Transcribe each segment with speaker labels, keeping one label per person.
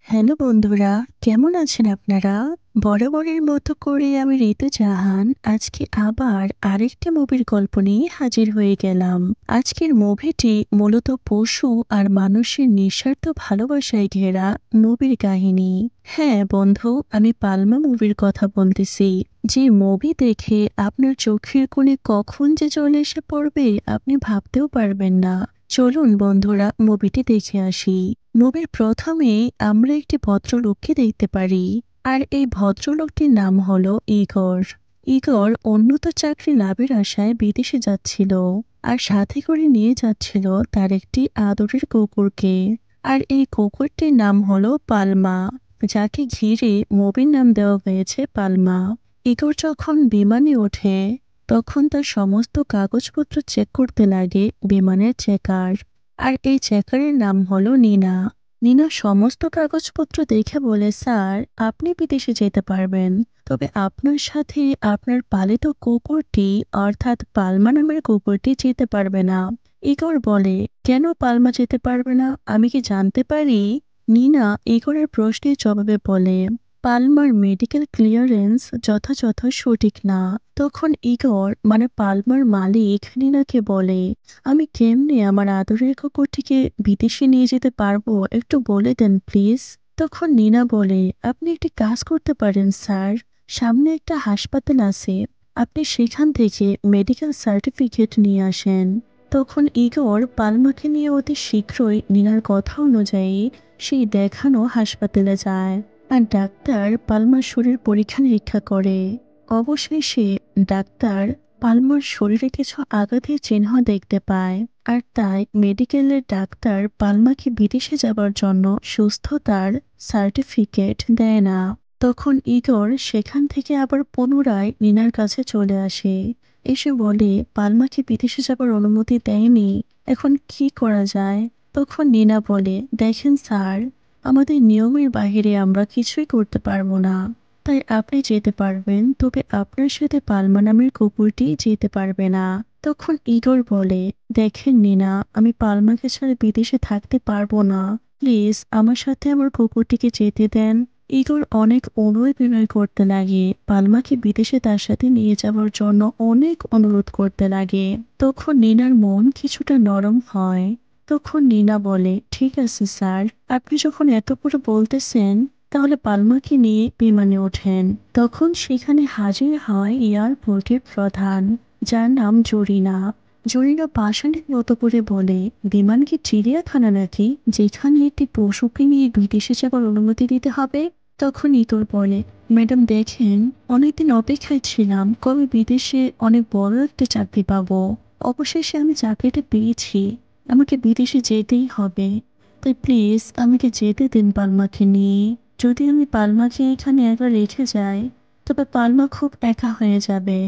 Speaker 1: Hello বন্ধুরা, কেমন আছেন আপনারা? বরাবরের মতো করে আমি ঋতু জাহান আজকে আবার আরেকটা মুভির গল্প নিয়ে হাজির হয়ে গেলাম। আজকের মুভিটি মূলত পশু আর মানুষের নিঃস্বার্থ ভালোবাসায় ঘেরা মুভির কাহিনী। হ্যাঁ বন্ধু, আমি পালমা মুভির কথা বলতেছি। যে মুভি দেখে আপনার চোখের কোণে কখন যে চলে এসে পড়বে আপনি ভাবতেও পারবেন না। চলুন বন্ধুরা মুভিটি দেখে আসি। মুভির প্রথমে আমরা একটি ভদ্রলোককে দেখতে পারি, আর এই ভদ্রলোকটির নাম হলো ইগর। ইগর উন্নত চাকরি লাভের আশায় বিদেশে যাচ্ছিল, আর সাথে করে নিয়ে যাচ্ছিল তার একটি আদরের কুকুরকে। আর এই কুকুরটির নাম হলো পালমা, যাকে ঘিরে মুভির নাম দেওয়া হয়েছে পালমা। ইগর যখন বিমানে ওঠে তখন তার সমস্ত কাগজপত্র চেক করতে লাগে বিমানের চেকার। আর এই চেকারের নাম হলো নিনা। নিনা সমস্ত কাগজপত্র দেখে বলে, স্যার, আপনি বিদেশে যেতে পারবেন, তবে আপনার সাথে আপনার পালিত কুকুরটি অর্থাৎ পালমা নামের কুকুরটি যেতে পারবে না। ইগর বলে, কেন পালমা যেতে পারবে না, আমি কি জানতে পারি? নিনা ইগরের প্রশ্নের জবাবে বলে, পালমার মেডিকেল ক্লিয়ারেন্স যথাযথ সঠিক না। তখন ইগর মানে পালমার মালিক নিনাকে বলে, আমি কেমনে আমার আদরের কুকুরটিকে বিদেশে নিয়ে যেতে পারবো, একটু বলে দেন প্লিজ। তখন নিনা বলে, আপনি একটি কাজ করতে পারেন স্যার, সামনে একটা হাসপাতাল আছে, আপনি সেখান থেকে মেডিকেল সার্টিফিকেট নিয়ে আসেন। তখন ইগর পালমাকে নিয়ে অতি শীঘ্রই নিনার কথা অনুযায়ী সেই দেখানো হাসপাতালে যায়। আর ডাক্তার পালমার শরীর পরীক্ষা নিরীক্ষা করে। অবশেষে ডাক্তার পালমার শরীরে কিছু আঘাতের চিহ্ন দেখতে পায়, আর তাই মেডিকেলের ডাক্তার পালমাকে বিদেশে যাবার জন্য সুস্থতার সার্টিফিকেট দেয় না। তখন ইগর সেখান থেকে আবার পুনরায় নিনার কাছে চলে আসে, এসে বলে পালমাকে বিদেশে যাবার অনুমতি দেয়নি, এখন কি করা যায়? তখন নিনা বলে, দেখেন স্যার, আমাদের নিয়মের বাহিরে আমরা কিছুই করতে পারবো না, তাই আপনি যেতে পারবেন, তবে আপনার সাথে পালমা নামের কুকুরটি যেতে পারবে না। তখন ইগর বলে, দেখেন নিনা, আমি পালমাকে ছাড়া বিদেশে থাকতে পারবো না, প্লিজ আমার সাথে আমার কুকুরটিকে যেতে দেন। ইগর অনেক অনুনয় বিনয় করতে লাগে, পালমাকে বিদেশে তার সাথে নিয়ে যাওয়ার জন্য অনেক অনুরোধ করতে লাগে। তখন নিনার মন কিছুটা নরম হয়। তখন নিনা বলে, ঠিক আছে স্যার, আপনি যখন এত করে বলতেছেন তাহলে পালমাকে নিয়ে বিমানে ওঠেন। তখন সেখানে হাজির হয় এয়ারপোর্টের প্রধান, যার নাম জরিনা। জরিনা পাষাণের মতো করে বলে, বিমান কি চিড়িয়াখানা নাকি যেখানে একটি পশুকে নিয়ে বিদেশে যাবার অনুমতি দিতে হবে? তখন ইতর বলে, ম্যাডাম দেখেন, অনেকদিন অপেক্ষায় ছিলাম কবে বিদেশে অনেক বড় একটা চাকরি পাবো। অবশেষে আমি চাকরিটা পেয়েছি, আমাকে বিদেশে যেতেই হবে, তাই প্লিজ আমাকে যেতে দিন পালমাকে নিয়ে। যদি আমি পালমাকে এখানে একা রেখে যাই তবে পালমা খুব একা হয়ে যাবে।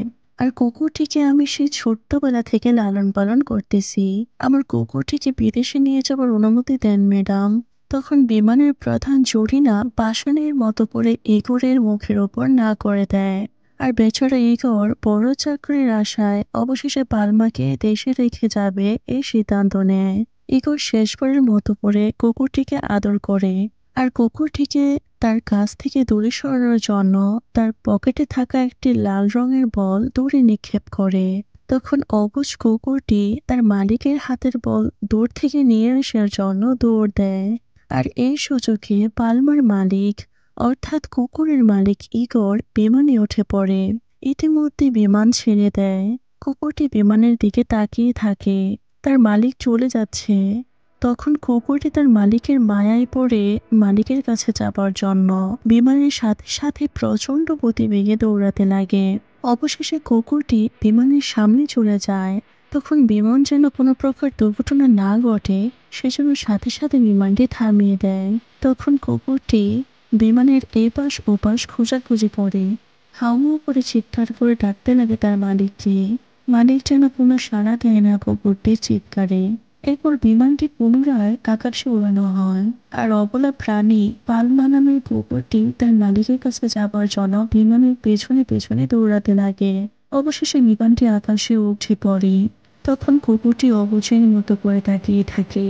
Speaker 1: আর কুকুরটিকে আমি সেই ছোট্টবেলা থেকে লালন পালন করতেছি, আমার কুকুরটিকে বিদেশে নিয়ে যাবার অনুমতি দেন ম্যাডাম। তখন বিমানের প্রধান জরিনা পাষাণের মতো করে ইগরের মুখের ওপর না করে দেয়। আর বেচারা ইগর বড় চাকরির আশায় অবশেষে পালমাকে দেশে রেখে যাবে এই সিদ্ধান্ত নেয়। ইগর শেষবারের মতো করে কুকুরটিকে আদর করে, আর কুকুরটিকে তার কাছ থেকে দূরে সরানোর জন্য তার পকেটে থাকা একটি লাল রঙের বল দূরে নিক্ষেপ করে। তখন অবুঝ কুকুরটি তার মালিকের হাতের বল দূর থেকে নিয়ে আসার জন্য দৌড় দেয়। আর এই সুযোগে পালমার মালিক অর্থাৎ কুকুরের মালিক ইগর বিমানে উঠে পড়ে। ইতিমধ্যে বিমান ছেড়ে দেয়। কুকুরটি বিমানের দিকে তাকিয়ে থাকে, তার মালিক চলে যাচ্ছে। তখন কুকুরটি তার মালিকের মায়ায় পড়ে মালিকের কাছে যাবার জন্য বিমানের সাথে সাথে প্রচন্ড গতিবেগে দৌড়াতে লাগে। অবশেষে কুকুরটি বিমানের সামনে চলে যায়। তখন বিমান যেন কোনো প্রকার দুর্ঘটনা না ঘটে সেজন্য সাথে সাথে বিমানটি থামিয়ে দেয়। তখন কুকুরটি বিমানের এপাশ ওপাশ খোঁজাখুঁজি করে হাউমাউ করে চিৎকার করে ডাকতে লাগে তার মালিককে। মালিক যেন কোনো সাড়া দেয় না কুকুরটির চিৎকারে। এরপর বিমানটি পুনরায় আকাশে উড়ানো হয়, আর অবলা প্রাণী পালমা নামের কুকুরটি তার মালিকের কাছে যাবার জন্য বিমানের পেছনে পেছনে দৌড়াতে লাগে। অবশেষে বিমানটি আকাশে উঠে পড়ে। তখন কুকুরটি অবুঝের মতো করে তাকিয়ে থাকে।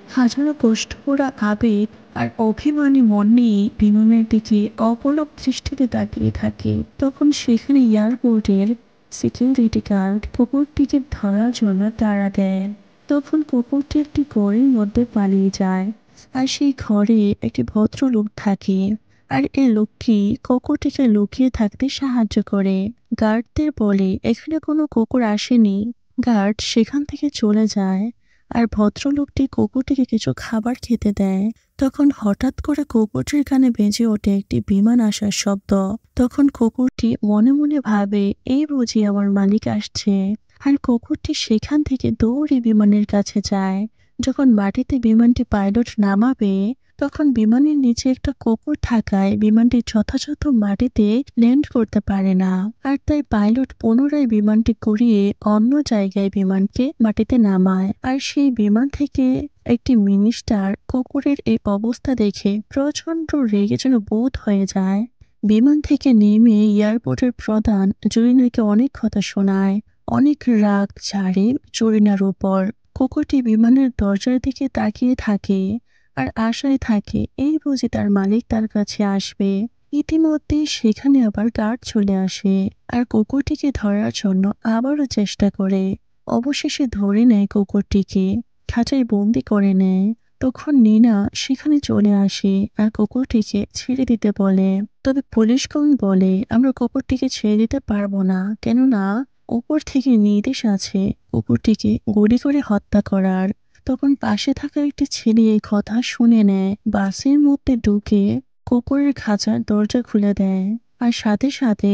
Speaker 1: হাজারো কষ্টভরা আবেগ আর অভিমানী মন নিয়ে বিমানের দিকে অপলক দৃষ্টিতে তাকিয়ে থাকে। তখন সেখানে এয়ারপোর্টের সিকিউরিটি গার্ড কুকুরটিকে ধরার জন্য তাড়া দেন। তখন কুকুরটি একটি ঘরের মধ্যে পালিয়ে যায়। আর সেই ঘরে একটি ভদ্রলোক থাকে। আর এই লোকটি কুকুরটিকে লুকিয়ে থাকতে সাহায্য করে। গার্ডদের বলে এখানে কোনো কুকুর আসেনি। গার্ড সেখান থেকে চলে যায়। আর ভদ্রলোকটি কুকুরটিকে কিছু খাবার খেতে দেয়। তখন হঠাৎ করে কুকুরটির কানে বেজে ওঠে একটি বিমান আসার শব্দ। তখন কুকুরটি মনে মনে ভাবে এই বুঝি আমার মালিক আসছে। আর কুকুরটি সেখান থেকে দৌড়ে বিমানের কাছে যায়। যখন মাটিতে বিমানটি পাইলট নামাবে, তখন বিমানের নিচে একটা কুকুর থাকায় বিমানটি যথাযথ মাটিতে ল্যান্ড করতে পারে না। আর তাই পাইলট পুনরায় বিমানটি ঘুরিয়ে অন্য জায়গায় বিমানকে মাটিতে নামায়। আর সেই বিমান থেকে একটি মিনিস্টার কুকুরের এই অবস্থা দেখে প্রচন্ড রেগে যেন বোধ হয়ে যায়। বিমান থেকে নেমে এয়ারপোর্টের প্রধান জরিনাকে অনেক কথা শোনায়। অনেক রাগ ঝাড়ে জরিনার উপর। কুকুরটি বিমানের দরজার দিকে তাকিয়ে থাকে আর আশায় থাকে এই বুঝি তার মালিক তার কাছে আসবে। ইতিমধ্যে সেখানে আবার গার্ড চলে আসে আর কুকুরটিকে ধরার জন্য আবারও চেষ্টা করে। অবশেষে ধরে নেয় কুকুরটিকে, খাঁচায় বন্দি করে নেয়। তখন নিনা সেখানে চলে আসে আর কুকুরটিকে ছেড়ে দিতে বলে। তবে পুলিশগণ বলে আমরা কুকুরটিকে ছেড়ে দিতে পারবো না, কেননা উপর থেকে নির্দেশ আছে কুকুরটিকে গুলি করে হত্যা করার। তখন পাশে থাকা একটি ছেলে এই কথা শুনে নেয়, বাসের মধ্যে ঢুকে কুকুরের খাঁচার দরজা খুলে দেয়। আর সাথে সাথে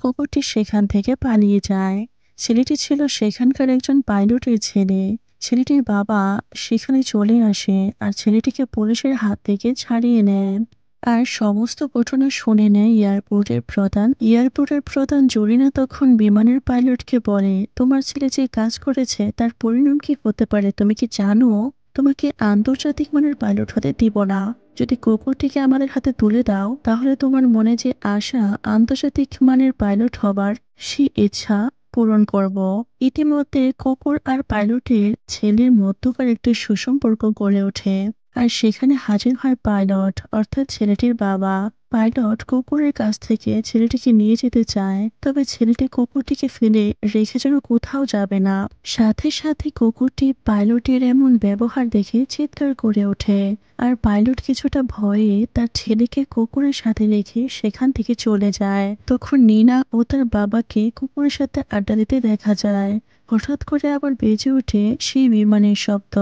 Speaker 1: কুকুরটি সেখান থেকে পালিয়ে যায়। ছেলেটি ছিল সেখানকার একজন পাইলটের ছেলে। ছেলেটির বাবা সেখানে চলে আসে আর ছেলেটিকে পুলিশের হাত থেকে ছাড়িয়ে নেয়। আর সমস্ত ঘটনা শুনে নেয় এয়ারপোর্টের প্রধান। এয়ারপোর্টের প্রধান জরিনা তখন বিমানের পাইলটকে বলে তোমার ছেলে যে কাজ করেছে তার পরিণাম কি হতে পারে তুমি কি জানো? তোমাকে আন্তর্জাতিক মানের পাইলট হতে দিব না। যদি কুকুরটিকে আমাদের হাতে তুলে দাও তাহলে তোমার মনে যে আশা আন্তর্জাতিক মানের পাইলট হবার সেই ইচ্ছা পূরণ করব। ইতিমধ্যে কুকুর আর পাইলটের ছেলের মধ্যকার একটি সুসম্পর্ক গড়ে ওঠে। আর সেখানে হাজির হয় পাইলট অর্থাৎ ছেলেটির বাবা। পাইলট কুকুরের কাছ থেকে ছেলেটিকে নিয়ে যেতে চায়, তবে ছেলেটি কুকুরটিকে ফেলে রেখে যেন কোথাও যাবে না। সাথে সাথে কুকুরটি পাইলটের এমন ব্যবহার দেখে চিৎকার করে ওঠে। আর পাইলট কিছুটা ভয়ে তার ছেলেকে কুকুরের সাথে রেখে সেখান থেকে চলে যায়। তখন নিনা ও তার বাবাকে কুকুরের সাথে আড্ডা দিতে দেখা যায়। হঠাৎ করে আবার বেজে ওঠে সেই বিমানের শব্দ।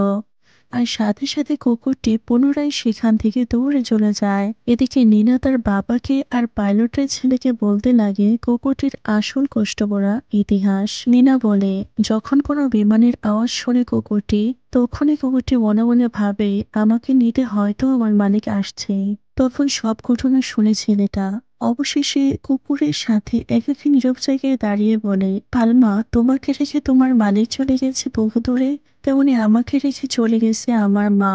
Speaker 1: আর সাথে সাথে কুকুরটি পুনরায় সেখান থেকে দৌড়ে চলে যায়। এদিকে নিনা তার বাবাকে আর পাইলটের ছেলেকে বলতে লাগে কুকুরটির আসল কষ্টভরা ইতিহাস। নিনা বলে যখন কোনো বিমানের আওয়াজ শোনে কুকুরটি, তখনই কুকুরটি মনে মনে ভাবে আমাকে নিতে হয়তো আমার মালিক আসছে। তখন সব ঘটনা শুনে ছেলেটা অবশেষে কুকুরের সাথে একাকী নীরব জায়গায় দাঁড়িয়ে বলে পালমা তোমাকে রেখে তোমার মালিক চলে গেছে বহু দূরে, তেমনি আমাকে রেখে চলে গেছে আমার মা,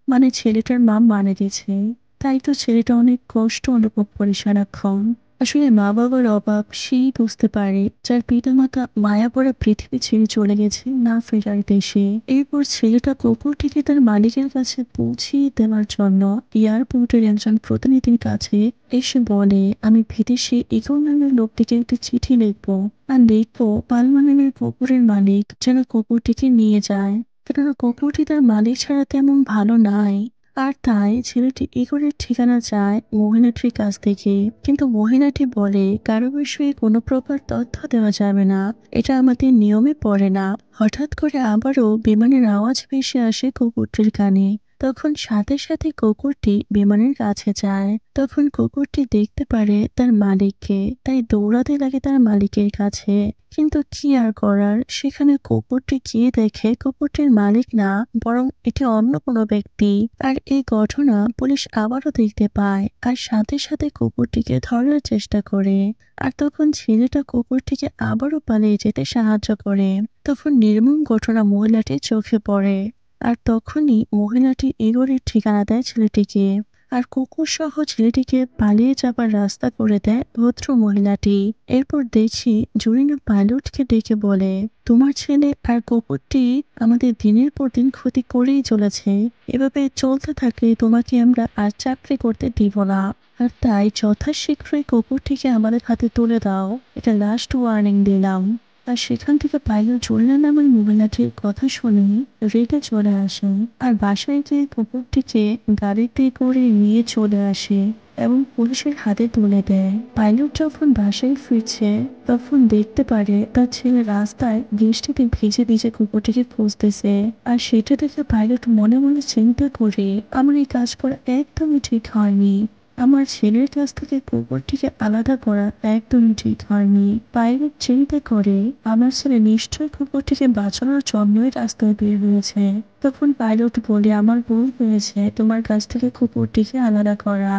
Speaker 1: মানে ছেলেটার মা মারা গেছে। তাই তো ছেলেটা অনেক কষ্ট অনুভব করে সারাক্ষণ। আসলে মা বাবার অভাব সেই বুঝতে পারে যার পিতামাতা মায়া পড়া পৃথিবী ছেড়ে চলে গেছে না ফেরার দেশে। এরপর ছেলেটা কুকুরটিকে তার মালিকের কাছে পৌঁছিয়ে দেওয়ার জন্য এয়ারপোর্টের একজন প্রতিনিধির কাছে এসে বলে আমি বিদেশে ইগল নামের লোকটিকে একটি চিঠি লিখবো আর লিখবো পালমা নামের কুকুরের মালিক যেন কুকুরটিকে নিয়ে যায়, কেননা কুকুরটি তার মালিক ছাড়া তেমন ভালো নাই। আর তাই ছেলেটি ইগলের ঠিকানা চায় মহিলাটির কাছ থেকে, কিন্তু মহিলাটি বলে কারো বিষয়ে কোনো প্রকার তথ্য দেওয়া যাবে না, এটা আমাদের নিয়মে পড়ে না। হঠাৎ করে আবারও বিমানের আওয়াজ ভেসে আসে কুকুরটির কানে। তখন সাথে সাথে কুকুরটি বিমানের কাছে যায়। তখন কুকুরটি দেখতে পারে তার মালিককে, তাই দৌড়াতে লাগে তার মালিকের কাছে। কিন্তু কি আর করার, সেখানে কুকুরটি গিয়ে দেখে কুকুরটির মালিক না, বরং এটি অন্য কোনো ব্যক্তি। আর এই ঘটনা পুলিশ আবারও দেখতে পায় আর সাথে সাথে কুকুরটিকে ধরার চেষ্টা করে। আর তখন ছেলেটা কুকুরটিকে আবারও পালিয়ে যেতে সাহায্য করে। তখন নির্মম ঘটনা মহিলাটির চোখে পড়ে। আর তখনই মহিলাটি ইগলের ঠিকানা দেয় ছেলেটিকে। আর কুকুর সহ ছেলেটিকে পালিয়ে যাবার রাস্তা করে দেয় ভদ্র মহিলাটি। এরপর দেখি জুরিনা পাইলটকে ডেকে বলে, তোমার ছেলে আর কুকুরটি আমাদের দিনের পর দিন ক্ষতি করেই চলেছে। এভাবে চলতে থাকলে তোমাকে আমরা আর চাকরি করতে দিব না। আর তাই যথাশীঘ্রই কুকুরটিকে আমাদের হাতে তুলে দাও, এটা লাস্ট ওয়ার্নিং দিলাম। আর সেখান থেকে পাইলট জুলিনা নামের মহিলাটির কথা শুনে রেগে চলে আসে আর বাসায় গিয়ে কুকুরটিকে গাড়িতে করে নিয়ে চলে আসে এবং পুলিশের হাতে তুলে দেয়। পাইলট যখন বাসায় ফিরছে তখন দেখতে পারে তার ছেলে রাস্তায় বৃষ্টিতে ভিজে ভিজে কুকুরটিকে খুঁজতেছে। আর সেটা দেখে পাইলট মনে মনে চিন্তা করে, আমার এই কাজ করা একদমই ঠিক হয়নি। আমার ছেলের কাছ থেকে কুকুরটিকে আলাদা করা একদমই ঠিক হয়নি। পাইলট চিন্তা করে, আমার ছেলে নিশ্চয়ই কুকুরটিকে বাঁচানোর জন্যই রাস্তায় বের হয়েছে। তখন পাইলট বলে, আমার ভুল হয়েছে তোমার কাছ থেকে কুকুরটিকে আলাদা করা।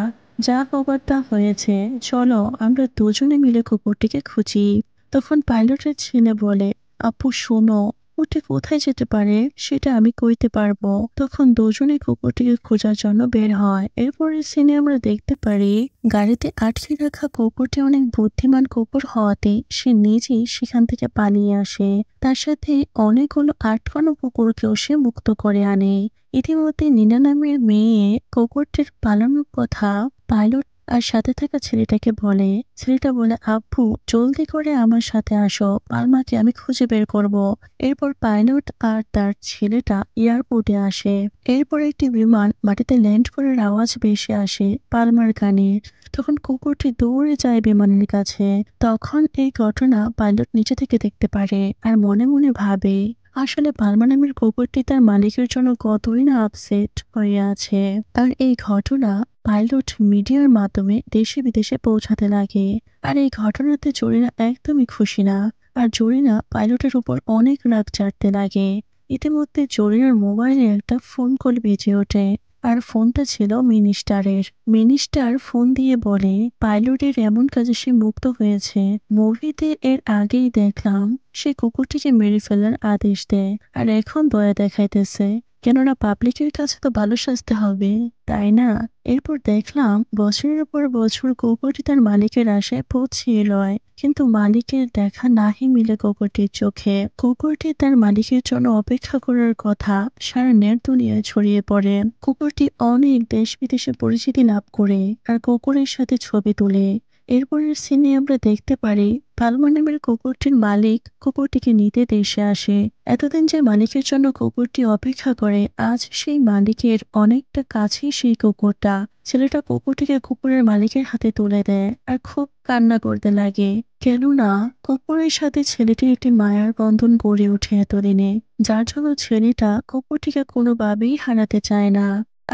Speaker 1: যা হবার তা হয়েছে, চলো আমরা দুজনে মিলে কুকুরটিকে খুঁজি। তখন পাইলটের ছেলে বলে, আপু শোনো, কুকুরটি কোথায় যেতে পারে সেটা আমি কইতে পারবো। তখন দুজনে কুকুরটিকে খোঁজার জন্য বের হয়। এরপরের সিনে আমরা দেখতে পারি গাড়িতে আটকে রাখা কুকুরটি অনেক বুদ্ধিমান কুকুর হওয়াতে সে নিজেই সেখান থেকে পালিয়ে আসে। তার সাথে অনেকগুলো আটকানো কুকুরকেও সে মুক্ত করে আনে। ইতিমধ্যে নীনা নামের মেয়ে কুকুরটির পালানোর কথা পাইলট আর সাথে থাকা ছেলেটাকে বলে। ছেলেটা বলে, আব্বু জলদি করে আমার সাথে আসো, পালমাকে আমি খুঁজে বের করব। এরপর পাইলট আর তার ছেলেটা এয়ারপোর্টে আসে। এরপর একটি বিমান মাটিতে ল্যান্ড করার আওয়াজ ভেসে আসে পালমার কানে। তখন কুকুরটি দৌড়ে যায় বিমানের কাছে। তখন এই ঘটনা পাইলট নিচে থেকে দেখতে পারে আর মনে মনে ভাবে, আসলে পালমা নামের কুকুরটি তার মালিকের জন্য কতই না আপসেট হয়ে আছে। আর এই ঘটনা পাইলট মিডিয়ার মাধ্যমে দেশে বিদেশে পৌঁছাতে লাগে। আর এই ঘটনাতে জরিনা একদমই খুশি না। আর জরিনা পাইলটের উপর অনেক রাগ চাটতে লাগে। ইতিমধ্যে জরিনার মোবাইলে একটা ফোন কল বেজে ওঠে। আর ফোনটা ছিল মিনিস্টারের। মিনিস্টার ফোন দিয়ে বলে, পাইলটের এমন কাজে সে মুক্ত হয়েছে। মুভিতে এর আগেই দেখলাম সে কুকুরটিকে মেরে ফেলার আদেশ দেয় আর এখন দয়া দেখাইতেছে, কেননা পাবলিকের কাছে তো ভালো সাজতে হবে, তাই না? এরপর দেখলাম বছরের পর বছর কুকুরটি তার মালিকের আশায় পৌঁছিয়ে লয়, কিন্তু মালিকের দেখা নাহি মিলে কুকুরটির চোখে। কুকুরটি তার মালিকের জন্য অপেক্ষা করার কথা সারা নেট দুনিয়ায় ছড়িয়ে পড়ে। কুকুরটি অনেক দেশ বিদেশে পরিচিতি লাভ করে আর কুকুরের সাথে ছবি তোলে। এরপরের সিনে আমরা দেখতে পারি পালমা নামের কুকুরটির মালিক কুকুরটিকে নিতে দেশে আসে। এতদিন যে মালিকের জন্য কুকুরটি অপেক্ষা করে, আজ সেই মালিকের অনেকটা কাছেই সেই কুকুরটা। ছেলেটা কুকুরটিকে কুকুরের মালিকের হাতে তুলে দেয় আর খুব কান্না করতে লাগে, কেননা কুকুরের সাথে ছেলেটির একটি মায়ার বন্ধন গড়ে ওঠে এতদিনে, যার জন্য ছেলেটা কুকুরটিকে কোনোভাবেই হারাতে চায় না।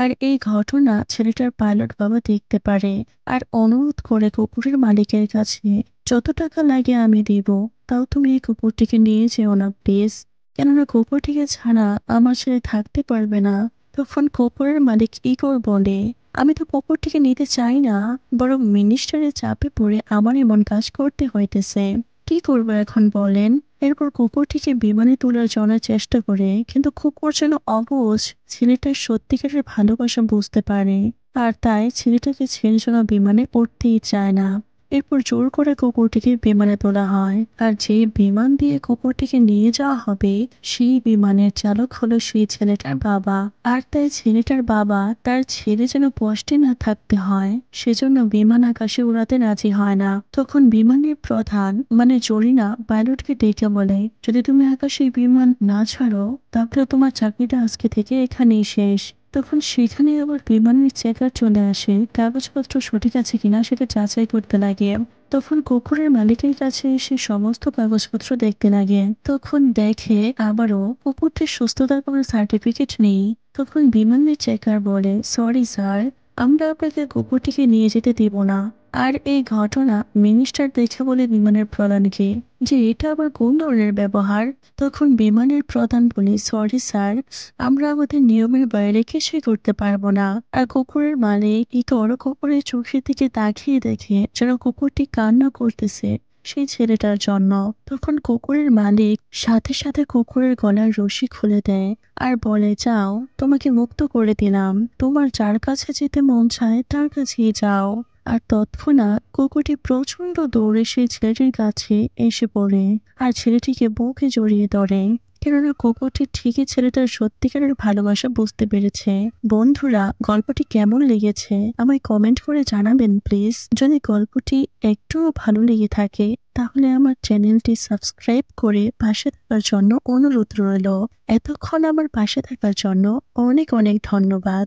Speaker 1: আর এই ঘটনা ছেলেটার পাইলট বাবা দেখতে পারে আর অনুরোধ করে কুকুরের মালিকের কাছে, যত টাকা লাগে আমি দিব, তাও তুমি এই কুকুরটিকে নিয়ে যেও না প্লিজ, কেননা কুকুরটিকে ছাড়া আমার ছেলে থাকতে পারবে না। তখন কুকুরের মালিক ইগর বলে, আমি তো কুকুরটিকে নিতে চাই না, বরং মিনিস্টারের চাপে পড়ে আমার এমন কাজ করতে হইতেছে। কি করবো এখন বলেন? এরপর কুকুরটিকে বিমানে তোলার জন্য চেষ্টা করে, কিন্তু কুকুর যেন অবুঝ ছেলেটার সত্যিকারের ভালোবাসা বুঝতে পারে আর তাই ছেলেটাকে ছেড়ে যেন বিমানে উঠতেই চায় না। এরপর জোর করে কুকুরটিকে বিমানে তোলা হয় আর যে বিমান দিয়ে কুকুরটিকে নিয়ে যাওয়া হবে সেই বিমানের চালক হলো সেই ছেলেটার বাবা। আর তাই ছেলেটার বাবা তার ছেলে যেন কষ্টে না থাকতে হয় সেজন্য বিমান আকাশে উড়াতে রাজি হয় না। তখন বিমানের প্রধান মানে জরিনা পাইলটকে ডেকে বলে, যদি তুমি আকাশে বিমান না ছাড়ো তাহলে তোমার চাকরিটা আজকে থেকে এখানেই শেষ। তখন সেখানে আবার বিমানের চেকার চলে আসে কাগজপত্র সঠিক আছে কিনা সেটা যাচাই করতে লাগে। তখন কুকুরের মালিকের কাছে এসে সমস্ত কাগজপত্র দেখতে লাগে, তখন দেখে আবারও কুকুরটির সুস্থতার কোনো সার্টিফিকেট নেই। তখন বিমানের চেকার বলে, সরি স্যার, আমরা আপনাকে কুকুরটিকে নিয়ে যেতে দিব না। আর এই ঘটনা মিনিস্টার দেখে বলে বিমানের প্রধানকে, যে এটা আবার কোন ধরনের ব্যবহার? তখন বিমানের প্রধান বলে, সরি স্যার, আমরা আমাদের নিয়মের বাইরে কিছুই করতে পারবো না। আর কুকুরের মালিক ইতর কুকুরের চোখের দিকে তাকিয়ে দেখে যেন কুকুরটি কান্না করতেছে, সেই ছেলেটার জন্য। তখন কুকুরের মালিক সাথে সাথে কুকুরের গলার রশি খুলে দেয় আর বলে, যাও, তোমাকে মুক্ত করে দিলাম, তোমার যার কাছে যেতে মন চায় তার কাছেই যাও। আর তৎক্ষণাৎ কুকুরটি প্রচন্ড দৌড়ে সেই ছেলেটির কাছে এসে পড়ে আর ছেলেটিকে বুকে জড়িয়ে ধরে। কেননা কুকুরটি ঠিকই ছেলেটার সত্যিকারের ভালোবাসা বুঝতে পেরেছে। বন্ধুরা, গল্পটি কেমন লেগেছে আমায় কমেন্ট করে জানাবেন প্লিজ। যদি গল্পটি একটুও ভালো লেগে থাকে তাহলে আমার চ্যানেলটি সাবস্ক্রাইব করে পাশে থাকার জন্য অনুরোধ রইল। এতক্ষণ আমার পাশে থাকার জন্য অনেক অনেক ধন্যবাদ।